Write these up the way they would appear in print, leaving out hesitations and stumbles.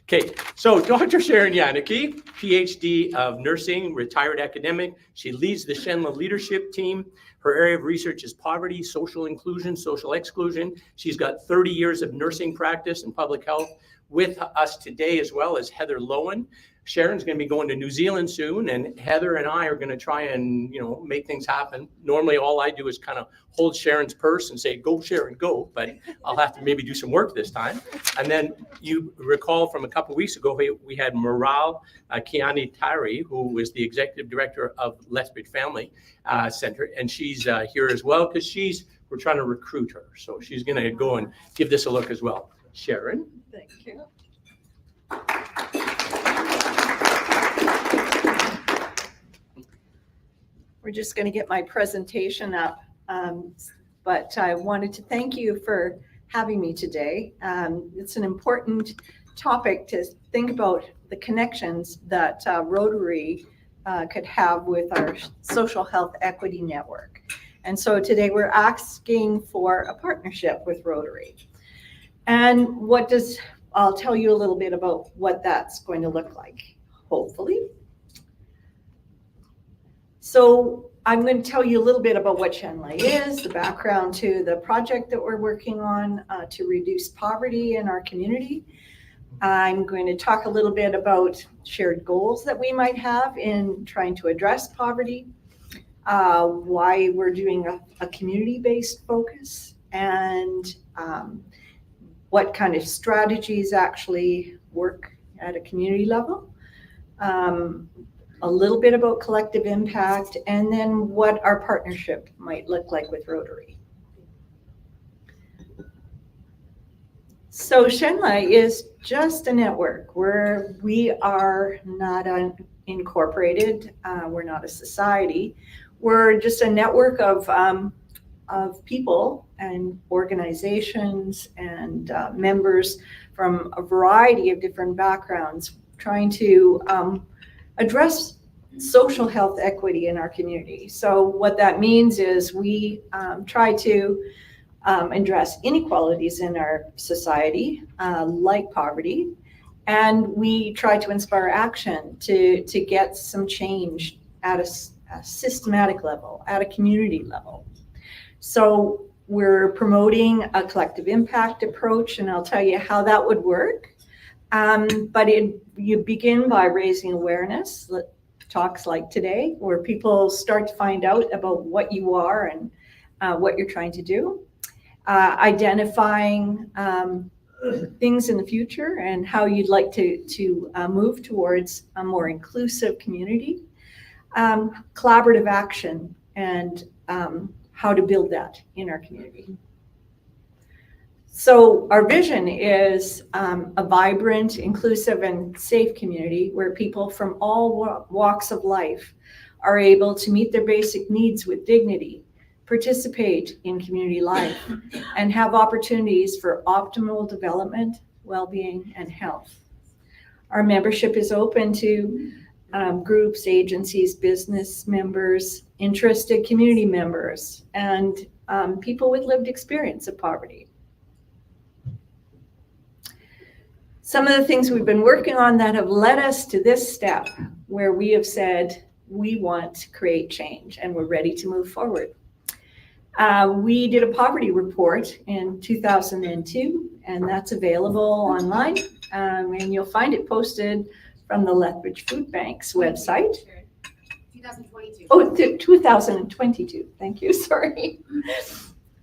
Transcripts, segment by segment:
Okay, so Dr. Sharon Yanicki, PhD of nursing, retired academic. She leads the SHENLA leadership team. Her area of research is poverty, social inclusion, social exclusion. She's got 30 years of nursing practice and public health. With us today as well as Heather Lowen. Sharon's going to be going to New Zealand soon, and Heather and I are going to try and make things happen. Normally, all I do is kind of hold Sharon's purse and say, "Go, Sharon, go." But I'll have to maybe do some work this time. And then you recall from a couple of weeks ago, we had Maral Kiani Tari, who is the executive director of Lethbridge Family Center, and she's here as well because we're trying to recruit her. So she's going to go and give this a look as well. Sharon. Thank you. We're just going to get my presentation up, but I wanted to thank you for having me today. It's an important topic to think about the connections that Rotary could have with our Social Health Equity Network. And so today we're asking for a partnership with Rotary. And I'll tell you a little bit about what that's going to look like, hopefully. So I'm going to tell you a little bit about what SHENLA is, the background to the project that we're working on to reduce poverty in our community. I'm going to talk a little bit about shared goals that we might have in trying to address poverty, why we're doing a community-based focus, and what kind of strategies actually work at a community level, a little bit about collective impact, and then what our partnership might look like with Rotary. So SHENLA is just a network where we are not incorporated, we're not a society, we're just a network of people and organizations and members from a variety of different backgrounds trying to address social health equity in our community. So what that means is we try to address inequalities in our society, like poverty, and we try to inspire action to get some change at a systematic level, at a community level. So we're promoting a collective impact approach, and I'll tell you how that would work. But you begin by raising awareness, talks like today, where people start to find out about what you are and what you're trying to do. Identifying things in the future and how you'd like to move towards a more inclusive community. Collaborative action and how to build that in our community. So our vision is a vibrant, inclusive, and safe community where people from all walks of life are able to meet their basic needs with dignity, participate in community life, and have opportunities for optimal development, well-being, and health. Our membership is open to groups, agencies, business members, interested community members, and people with lived experience of poverty. Some of the things we've been working on that have led us to this step where we have said we want to create change and we're ready to move forward. We did a poverty report in 2002, and that's available online, and you'll find it posted from the Lethbridge Food Bank's website. 2022. Oh, 2022. Thank you. Sorry.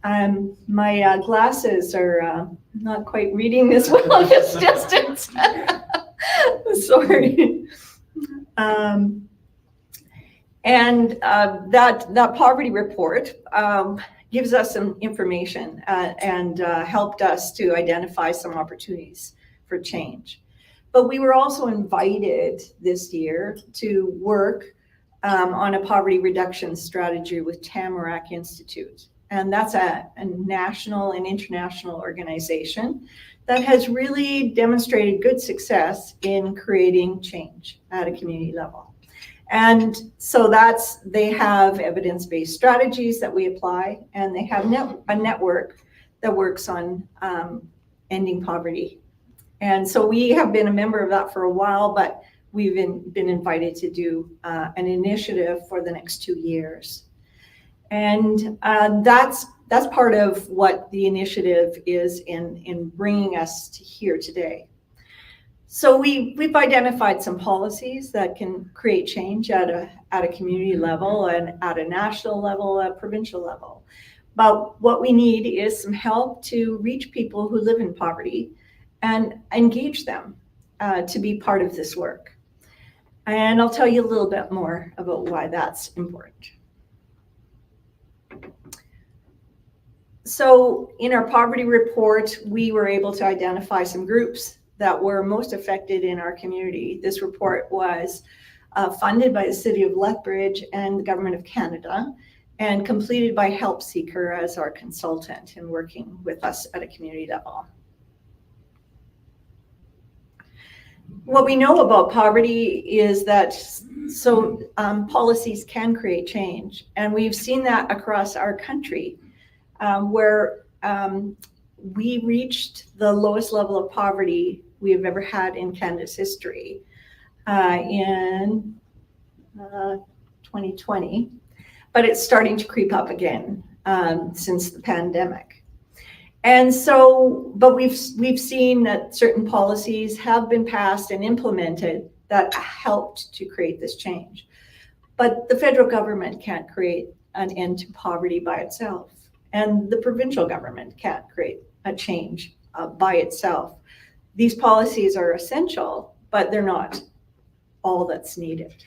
My glasses are not quite reading as well at this distance. Sorry. And that poverty report gives us some information and helped us to identify some opportunities for change. But we were also invited this year to work on a poverty reduction strategy with Tamarack Institute. And that's a national and international organization that has really demonstrated good success in creating change at a community level. And so they have evidence-based strategies that we apply, and they have a network that works on ending poverty And so we have been a member of that for a while, but we've been invited to do an initiative for the next 2 years. And that's part of what the initiative is in bringing us to here today. So we've identified some policies that can create change at a community level and at a national level, a provincial level. But what we need is some help to reach people who live in poverty and engage them to be part of this work. And I'll tell you a little bit more about why that's important. So in our poverty report, we were able to identify some groups that were most affected in our community. This report was funded by the City of Lethbridge and the Government of Canada and completed by Help Seeker as our consultant in working with us at a community level. What we know about poverty is that policies can create change, and we've seen that across our country, where we reached the lowest level of poverty we have ever had in Canada's history in 2020, but it's starting to creep up again since the pandemic. And so, but we've seen that certain policies have been passed and implemented that helped to create this change. But the federal government can't create an end to poverty by itself, and the provincial government can't create a change by itself. These policies are essential, but they're not all that's needed.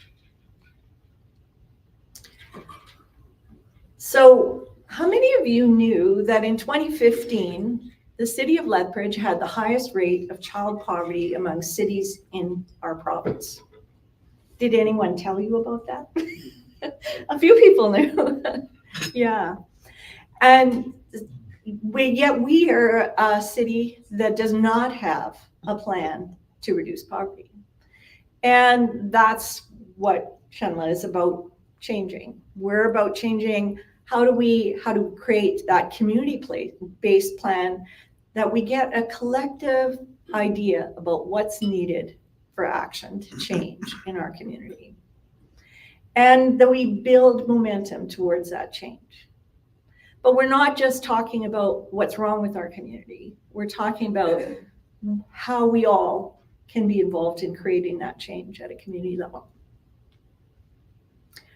So, how many of you knew that in 2015, the City of Lethbridge had the highest rate of child poverty among cities in our province? Did anyone tell you about that? A few people knew. Yeah. And yet we are a city that does not have a plan to reduce poverty. And that's what SHENLA is about changing. We're about changing how to create that community-based plan, that we get a collective idea about what's needed for action to change in our community. And that we build momentum towards that change. But we're not just talking about what's wrong with our community. We're talking about how we all can be involved in creating that change at a community level.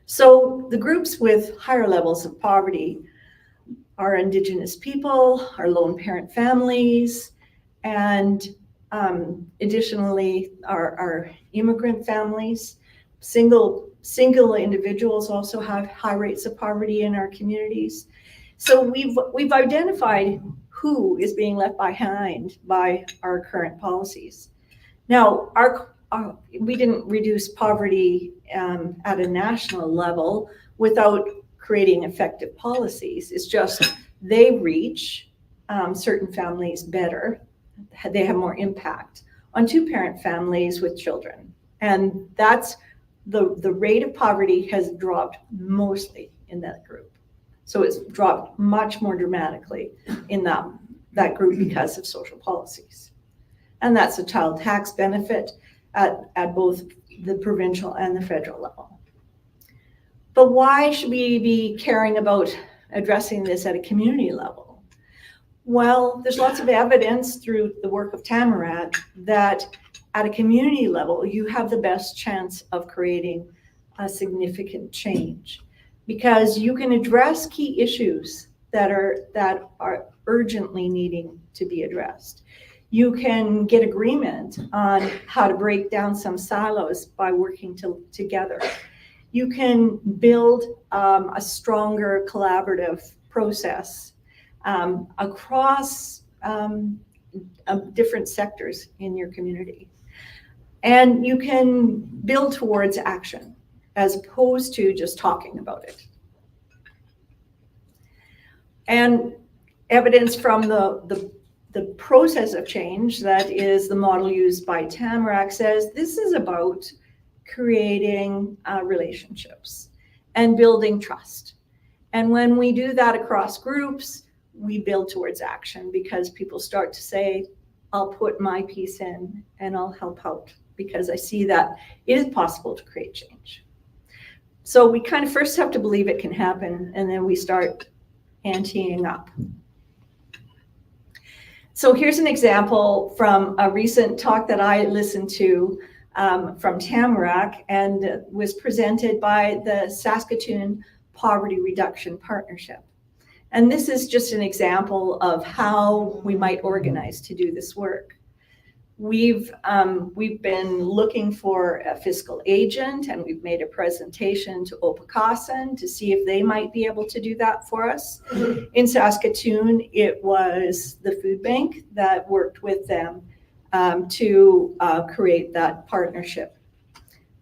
So the groups with higher levels of poverty are Indigenous people, our lone parent families, and additionally our immigrant families. Single individuals also have high rates of poverty in our communities. So we've identified who is being left behind by our current policies. Now, we didn't reduce poverty at a national level without creating effective policies. It's just they reach certain families better. They have more impact on two-parent families with children. And that's the rate of poverty has dropped mostly in that group. So it's dropped much more dramatically in that group because of social policies. And that's a child tax benefit at both the provincial and the federal level. But why should we be caring about addressing this at a community level? Well, there's lots of evidence through the work of Tamarack that at a community level, you have the best chance of creating a significant change, because you can address key issues that are urgently needing to be addressed. You can get agreement on how to break down some silos by working together. You can build a stronger collaborative process across different sectors in your community. And you can build towards action as opposed to just talking about it. And evidence from the process of change, that is the model used by Tamarack, says this is about creating relationships and building trust. And when we do that across groups, we build towards action, because people start to say, I'll put my piece in and I'll help out because I see that it is possible to create change. So we kind of first have to believe it can happen, and then we start anteing up. So here's an example from a recent talk that I listened to from Tamarack, and was presented by the Saskatoon Poverty Reduction Partnership. And this is just an example of how we might organize to do this work. We've been looking for a fiscal agent, and we've made a presentation to Opakasan to see if they might be able to do that for us. In Saskatoon, it was the food bank that worked with them to create that partnership.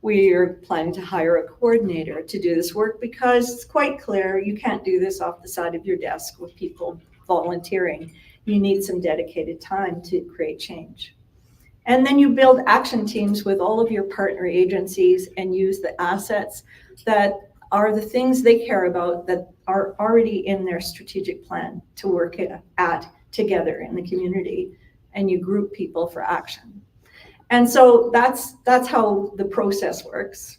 We are planning to hire a coordinator to do this work because it's quite clear you can't do this off the side of your desk with people volunteering. You need some dedicated time to create change. And then you build action teams with all of your partner agencies and use the assets that are the things they care about that are already in their strategic plan to work at together in the community, and you group people for action. And so that's how the process works.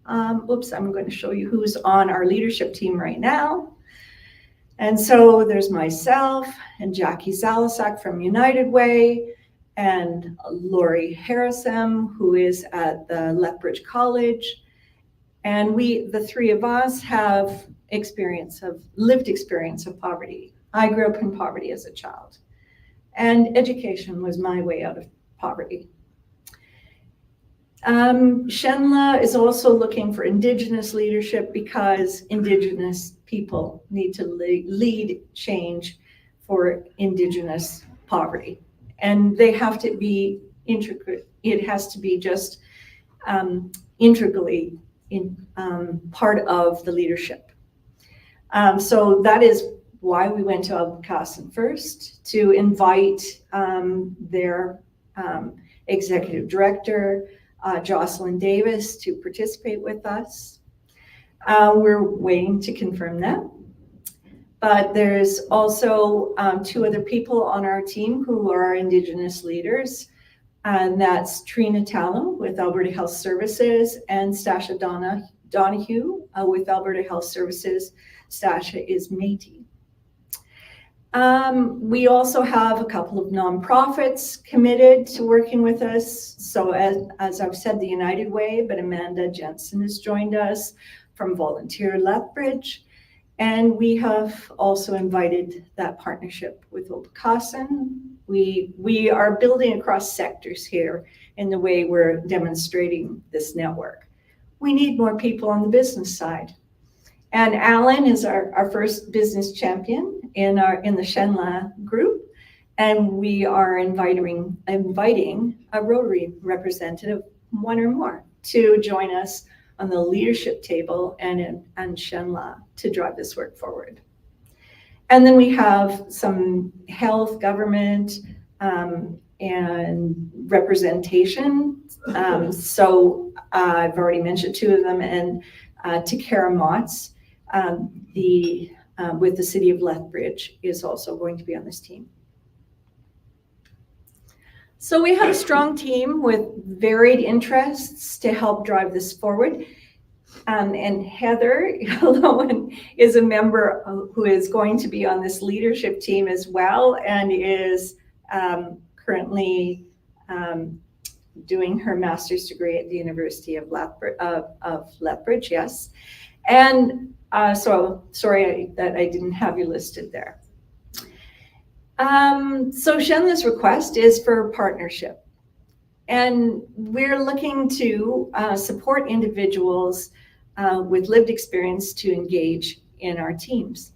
Oops, I'm going to show you who's on our leadership team right now. And so there's myself and Jackie Zalasak from United Way, and Lori Harrison, who is at the Lethbridge College. And we, the three of us, have lived experience of poverty. I grew up in poverty as a child, and education was my way out of poverty. SHENLA is also looking for Indigenous leadership because Indigenous people need to lead change for Indigenous poverty. And they have to be intricate. It has to be just integrally part of the leadership. So that is why we went to Albocassin first, to invite their executive director, Jocelyn Davis, to participate with us. We're waiting to confirm that. But there's also two other people on our team who are Indigenous leaders, and that's Trina Tallow with Alberta Health Services and Stasha Donahue with Alberta Health Services. Stasha is Métis. We also have a couple of nonprofits committed to working with us. So as I've said, the United Way, but Amanda Jensen has joined us from Volunteer Lethbridge. And we have also invited that partnership with Opakasan. We are building across sectors here in the way we're demonstrating this network. We need more people on the business side. And Alan is our first business champion in the SHENLA group. And we are inviting a Rotary representative, one or more, to join us on the leadership table and SHENLA to drive this work forward. And then we have some health, government, and representation. So I've already mentioned two of them, and Takara Motz, with the City of Lethbridge, is also going to be on this team. So we have a strong team with varied interests to help drive this forward. And Heather Lowen is a member who is going to be on this leadership team as well, and is currently doing her master's degree at the University of Lethbridge, yes. And so sorry that I didn't have you listed there. So SHENLA's request is for partnership. And we're looking to support individuals with lived experience to engage in our teams.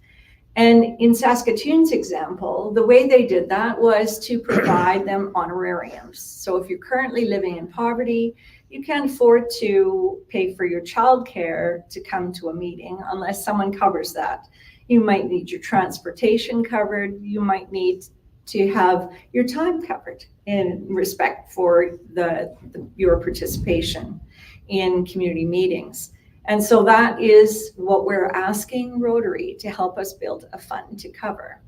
And in Saskatoon's example, the way they did that was to provide them honorariums. So if you're currently living in poverty, you can't afford to pay for your childcare to come to a meeting unless someone covers that. You might need your transportation covered. You might need to have your time covered in respect for your participation in community meetings. And so that is what we're asking Rotary to help us build a fund to cover.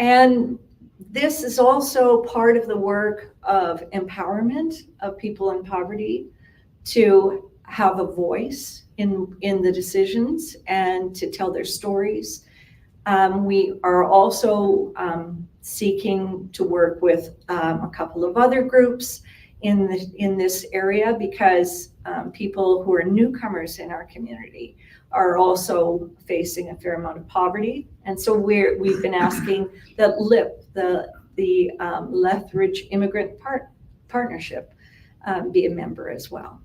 And This is also part of the work of empowerment of people in poverty to have a voice in the decisions and to tell their stories. We are also seeking to work with a couple of other groups in this area because people who are newcomers in our community are also facing a fair amount of poverty. And so we've been asking that LIP, the Lethbridge Immigrant Partnership, be a member as well.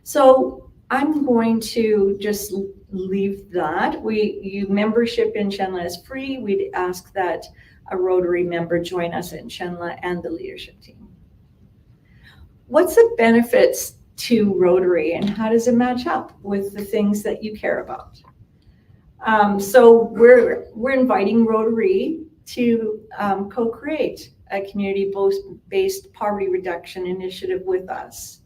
So I'm going to just leave that. Membership in SHENLA is free. We'd ask that a Rotary member join us in SHENLA and the leadership team. What's the benefits to Rotary and how does it match up with the things that you care about? So we're inviting Rotary to co-create a community-based poverty reduction initiative with us.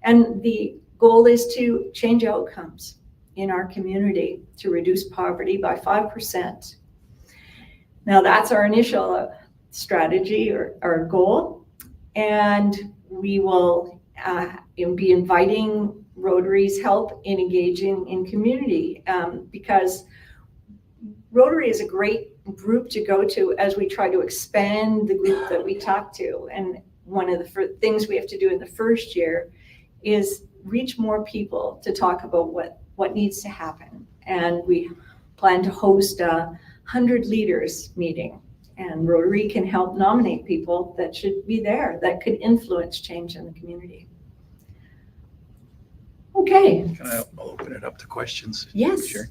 And the goal is to change outcomes in our community to reduce poverty by 5%. Now that's our initial strategy or goal. And we will be inviting Rotary's help in engaging in community because Rotary is a great group to go to as we try to expand the group that we talk to. And one of the things we have to do in the first year is reach more people to talk about what needs to happen. And we plan to host a 100 leaders meeting. And Rotary can help nominate people that should be there, that could influence change in the community. Okay. I'll open it up to questions. Yes. Sharon.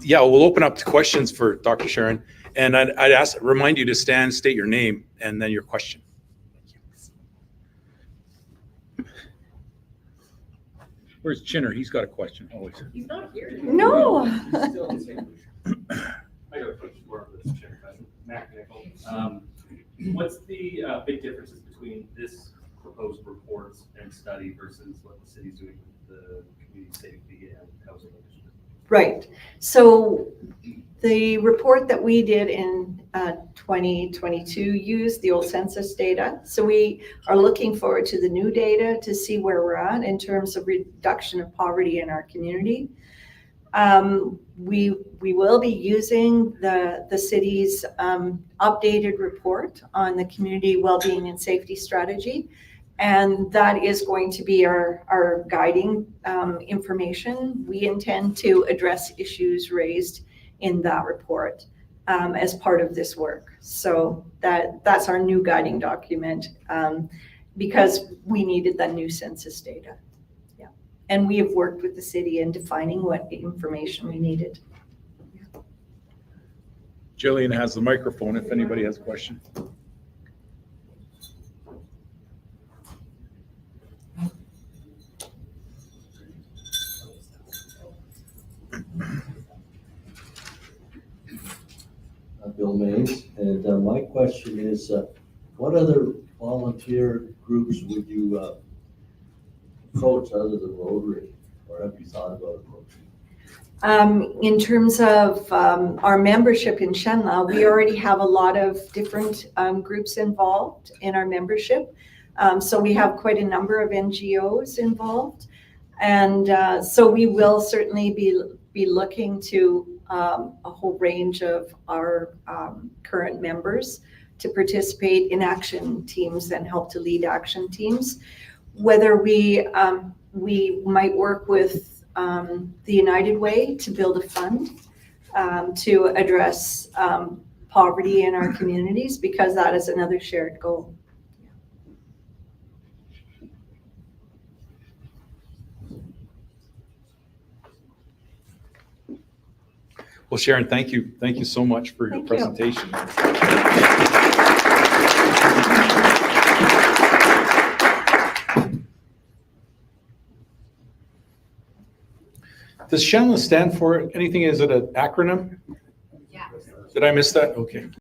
Yeah, we'll open up to questions for Dr. Sharon. And I'd remind you to stand, state your name, and then your question. Where's Chinner? He's got a question always. He's not here. No. I got a question for the chair, Mac Nickel. What's the big differences between this proposed report and study versus what the city's doing with the community safety and housing initiative? Right. So the report that we did in 2022 used the old census data. So we are looking forward to the new data to see where we're at in terms of reduction of poverty in our community. We will be using the city's updated report on the community well-being and safety strategy. And that is going to be our guiding information. We intend to address issues raised in that report as part of this work. So that's our new guiding document because we needed that new census data. Yeah. And we have worked with the city in defining what information we needed. Jillian has the microphone if anybody has a question. Bill Mays, and my question is, what other volunteer groups would you approach other than Rotary, or have you thought about approaching? In terms of our membership in SHENLA, we already have a lot of different groups involved in our membership. So we have quite a number of NGOs involved. And so we will certainly be looking to a whole range of our current members to participate in action teams and help to lead action teams. Whether we might work with the United Way to build a fund to address poverty in our communities, because that is another shared goal. Well, Sharon, thank you. Thank you so much for your presentation. Does SHENLA stand for anything? Is it an acronym? Yeah. Did I miss that? Okay.